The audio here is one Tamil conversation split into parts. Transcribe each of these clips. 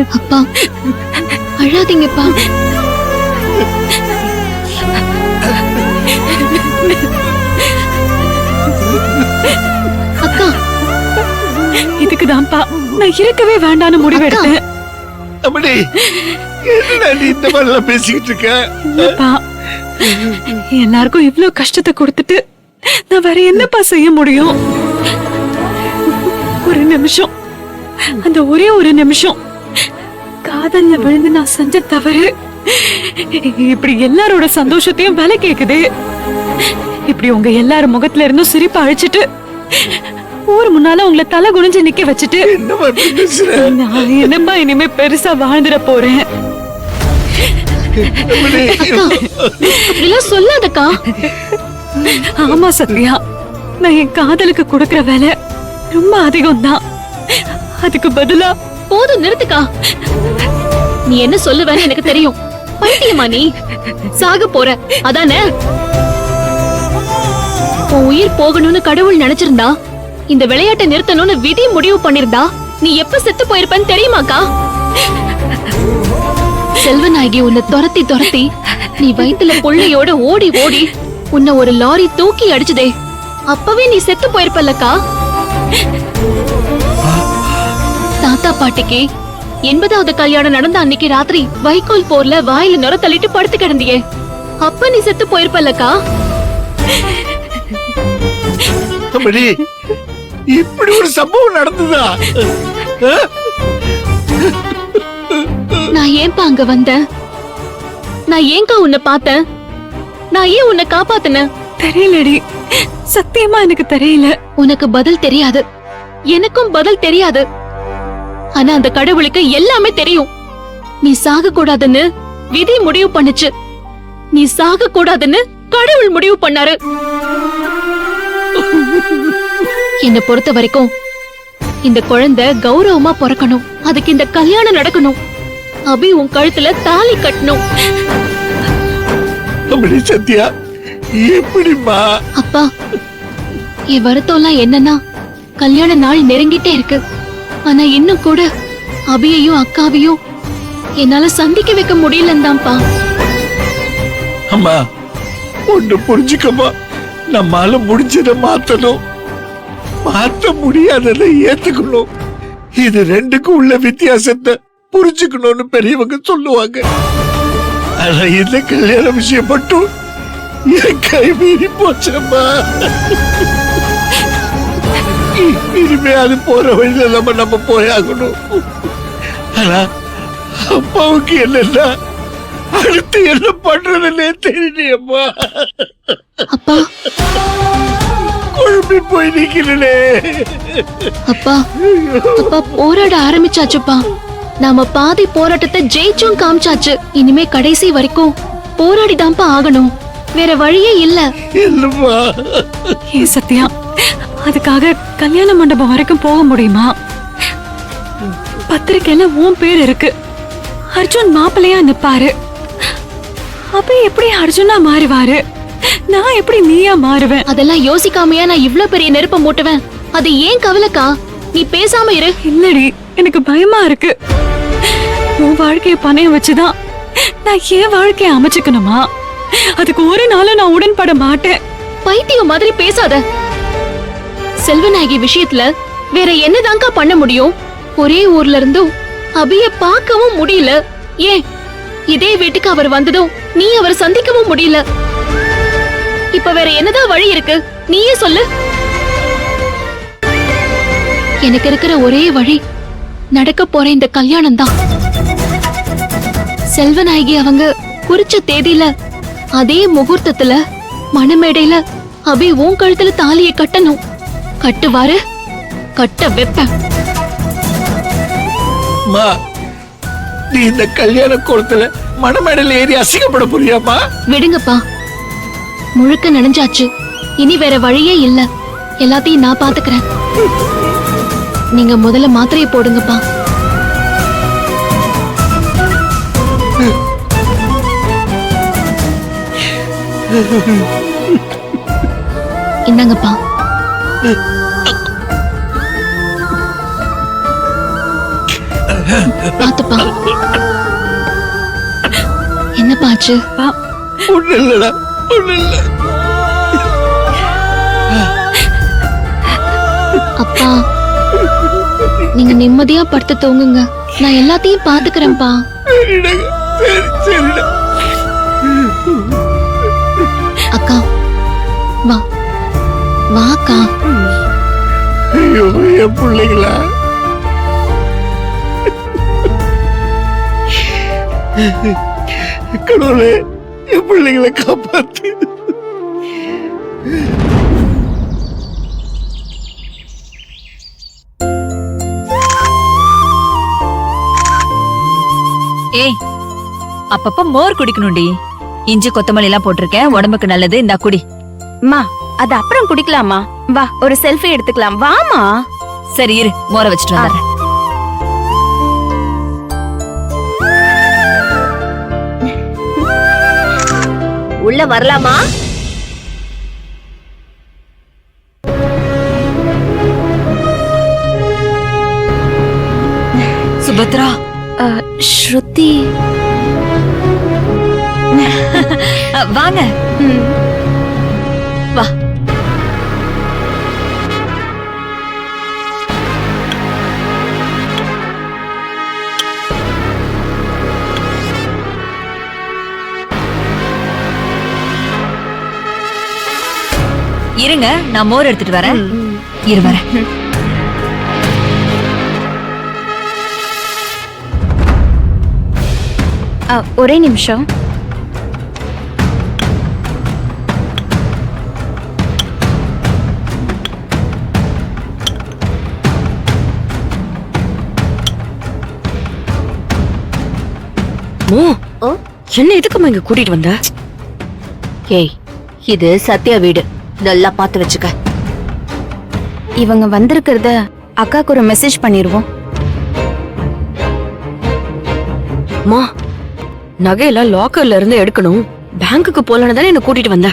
அப்பா அழாதீங்கப்பா. அக்கா, இதுக்குதான்ப்பா நான் இருக்கவே வேண்டான்னு முடிவெடுத்தேன். அப்படி என்னடா நீ இந்த மாதிரிலாம் பேசிக்கிட்டு இருக்க? இல்லப்பா, எல்லாருக்கும் இவ்ளோ கஷ்டத்தை கொடுத்துட்டு நான் வேற என்னப்பா செய்ய முடியும்? ஒரு நிமிஷம், அந்த ஒரே ஒரு நிமிஷம் காதல்ல விழுந்து நான் செஞ்ச தவறு இப்படி எல்லாரோட சந்தோஷத்தையும் விலை கேக்குது. இப்படி உங்க எல்லாரும் முகத்துல இருந்தும் சிரிப்பு அழிச்சிட்டு ஊர் முன்னால உங்களை தலை குனிஞ்சு நிக்க வச்சுட்டு என்னம்மா இப்படி பேசுற? நான் என்னப்பா இனிமே பெருசா வாழ்ந்துட போறேன்? அப்படி அப்படிலாம் சொல்லாதக்கா. ஆமா சத்யா, நான் என் காதலுக்கு கொடுக்கற வேலை ரொம்ப அதிகம் தான். அதுக்கு பதிலா போதும், நிறுத்துக்கா. நீ என்ன சொல்லுவேன்னு எனக்கு தெரியும். பைத்தியமா நீ? சாக போற அதானே? உன் உயிர் போகணும்னு கடவுள் நினைச்சிருந்தா, இந்த விளையாட்டை நிறுத்தணும்னு விதி முடிவு பண்ணிருந்தா, நீ எப்ப செத்து போயிருப்பன்னு தெரியுமாக்கா? செல்வநாயகி உன்னை துரத்தி துரத்தி நீ வயித்துல புள்ளையோட ஓடி ஓடி உன்னை ஒரு லாரி தூக்கி அடிச்சதே, அப்பவே நீ செத்து போயிருப்பல்லக்கா. தாத்தா பாட்டிக்கு 80வது கல்யாணம் நடந்த அன்னைக்கு ராத்திரி வைக்கோல் போர்ல வாயில நுர தள்ளிட்டு படுத்து கிடந்தியே, அப்ப நீ செத்து போயிருப்பல்லக்கா. அப்படி இப்படி ஒரு சம்பவம் நடந்ததா? நான் ஏன்பா அங்க வந்தேன்? நான் ஏங்கா உன்னை பார்த்தேன்? நான் ஏன் உன்னை காப்பாத்தினேன்? தெரியலடி, சத்தியமா எனக்கு தெரியல. உனக்கு பதில் தெரியாது, எனக்கும் பதில் தெரியாது. ஆனா அந்த கடவுளுக்கு எல்லாமே தெரியும். நீ சாக கூடாதுன்னு விதி முடிவு பண்ணுச்சு. நீ சாக கூடாதுன்னு கடவுள் முடிவு பண்ணாரு. என்ன பொறுத்த வரைக்கும் இந்த குழந்தை கௌரவமா பிறக்கணும். அதுக்கு இந்த கல்யாணம் நடக்கணும். அபி உன் கழுத்துல தாலி கட்டணும். அப்படி சத்யா, எப்படிமா? அப்பா, என் வருத்தம்லாம் என்னன்னா, கல்யாண நாள் நெருங்கிட்டே இருக்கு. ஆனா இன்னும் கூட அபியையும் அக்காவையும் என்னால சந்திக்க வைக்க முடியலந்தான்ப்பா. அம்மா, ஒண்ணு புரிஞ்சுக்கமா, நம்மால முடிஞ்சதை மாத்தணும், மாத்த முடியாததை ஏத்துக்கணும். இது ரெண்டுக்கும் உள்ள வித்தியாசத்தை புரிஞ்சுக்கணும்னு பெரியவங்க சொல்லுவாங்க. ஆனா இந்த கல்யாண விஷயம் மட்டும் என் கை மீறி போச்சம்மா. இனிமே அது போற வழியில நம்ம போயாகணும். ஆனா அப்பாவுக்கு என்னன்னா அடுத்து என்ன பண்றதுன்னே தெரியலையம்மா. அப்பா, குழம்பி போய் நிக்கிறனே. அப்பா, அப்பா போராட ஆரம்பிச்சாச்சுப்பா. நாம பாதி போராட்டத்தை ஜெயிச்சும் காமிச்சாச்சு. இனிமே கடைசி வரைக்கும் போராடிதான்ப்பா ஆகணும். வேற வழியே இல்ல. இல்லம்மா. ஏ சத்யா, அதுக்காக கல்யாண மண்டபம் வரைக்கும் போக முடியுமா? பத்திரிக்கையில உன் பேர் இருக்கு. அர்ஜுன் மாப்பிள்ளையா நிப்பாரு. அப்ப எப்படி அர்ஜுனா மாறுவாரு? நான் எப்படி நீயா மாறுவேன்? அதெல்லாம் யோசிக்காமையா நான் இவ்ளோ பெரிய நெருப்ப மூட்டுவேன்? அது ஏன் கவலைக்கா? நீ பேசாம இரு. இல்லடி, எனக்கு பயமா இருக்கு. உன் வாழ்க்கைய பணையம் வச்சுதான் நான் என் வாழ்க்கைய அமைச்சுக்கணுமா? அதுக்கு ஒரு நாளும் நான் உடன்பட மாட்டேன். பைத்தியம் மாதிரி பேசாத. செல்வநாயகி விஷயத்துல வேற என்னதான்க்கா பண்ண முடியும்? ஒரே ஊர்ல இருந்தும் அபிய பார்க்கவும் முடியல. ஏன் இதே வீட்டுக்கு அவர் வந்ததும் நீ அவரை சந்திக்கவும் முடியல. இப்ப வேற என்னதான் வழி இருக்கு? நீயே சொல்லு. எனக்கு இருக்கிற ஒரே வழி நடக்க போற இந்த கல்யாணம் தான். செல்வநாயகி அவங்க குறிச்ச தேதியில அதே முகூர்த்தத்துல மணமேடையில அபி உன் கழுத்துல தாலியை கட்டணும். கட்டுவாரு, கட்ட வைப்பேன். நீ இந்த கல்யாண கோலத்துல மணமேடையில ஏறி அசிங்கப்பட போறியாமா? விடுங்கப்பா, முழுக்க நனைஞ்சாச்சு. இனி வேற வழியே இல்ல. எல்லாத்தையும் நான் பாத்துக்கிறேன். நீங்க முதல்ல மாத்திரையை போடுங்கப்பா. இந்தாங்கப்பா. பாத்துப்பா. என்னப்பா ஆச்சு? ஒண்ணு இல்லடா, ஒண்ணு இல்ல. அப்பா, நீங்க நிம்மதியா படுத்து தூங்குங்க. நான் எல்லாத்தையும் பாத்துக்கிறேன்ப்பா. சரிடா, சரி சரிடா. அக்கா வா வாக்கா. ஐயோ என் பிள்ளைங்களா, கடவுளே என் பிள்ளைங்களை காப்பாத்து. ஏய், அப்பப்ப மோர் குடிக்கணும்டி. இஞ்சி கொத்தமல்லி எல்லாம் போட்டிருக்கேன், உடம்புக்கு நல்லது. இந்த குடி. அம்மா அது அப்புறம் குடிக்கலாமா? வா ஒரு செல்ஃபி எடுத்துக்கலாம் வாமா. சரி இரு, மோரை வச்சுட்டு வந்துடுறேன். உள்ள வரலாமா? சுபத்ரா, ஸ்ருதி வாங்க. வா. இருங்க, நான் மோர் எடுத்துட்டு வரேன். இரு வரேன். ஒரே நிமிஷம். என்ன எதுக்குமா இங்க கூட்டிட்டு வந்த? ஏய், இது சத்யா வீடு, நல்லா பார்த்து வச்சுக்க. இவங்க வந்திருக்கிறத அக்காக்கு ஒரு மெசேஜ் பண்ணிருவோம். அம்மா, நகையெல்லாம் லாக்கர்ல இருந்து எடுக்கணும். பேங்க்குக்கு போலன்னு தானே என்ன கூட்டிட்டு வந்த.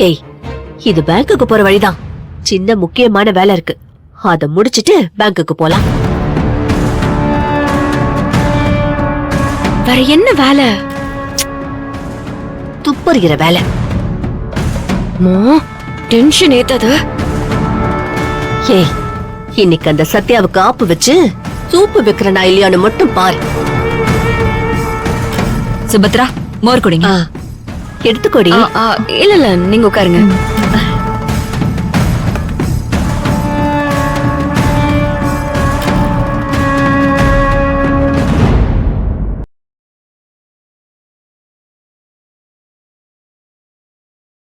ஏய், இது பேங்க்குக்கு போற வழிதான். சின்ன முக்கியமான வேலை இருக்கு, அத முடிச்சிட்டு பேங்க்குக்கு போலாம். வேற என்ன வேலை? துப்பறிகிற வேலை. அம்மா, டென்ஷன் ஏத்தாத. ஏய், இன்னைக்கு அந்த சத்யாவுக்கு ஆப்பு வச்சு சூப்பு வைக்கிறனா இல்லையான்னு மட்டும் பாரு. சுபத்ரா, மோர் குடிங்க. எடுத்துக்கோடி. இல்ல இல்ல, நீங்க உட்காருங்க.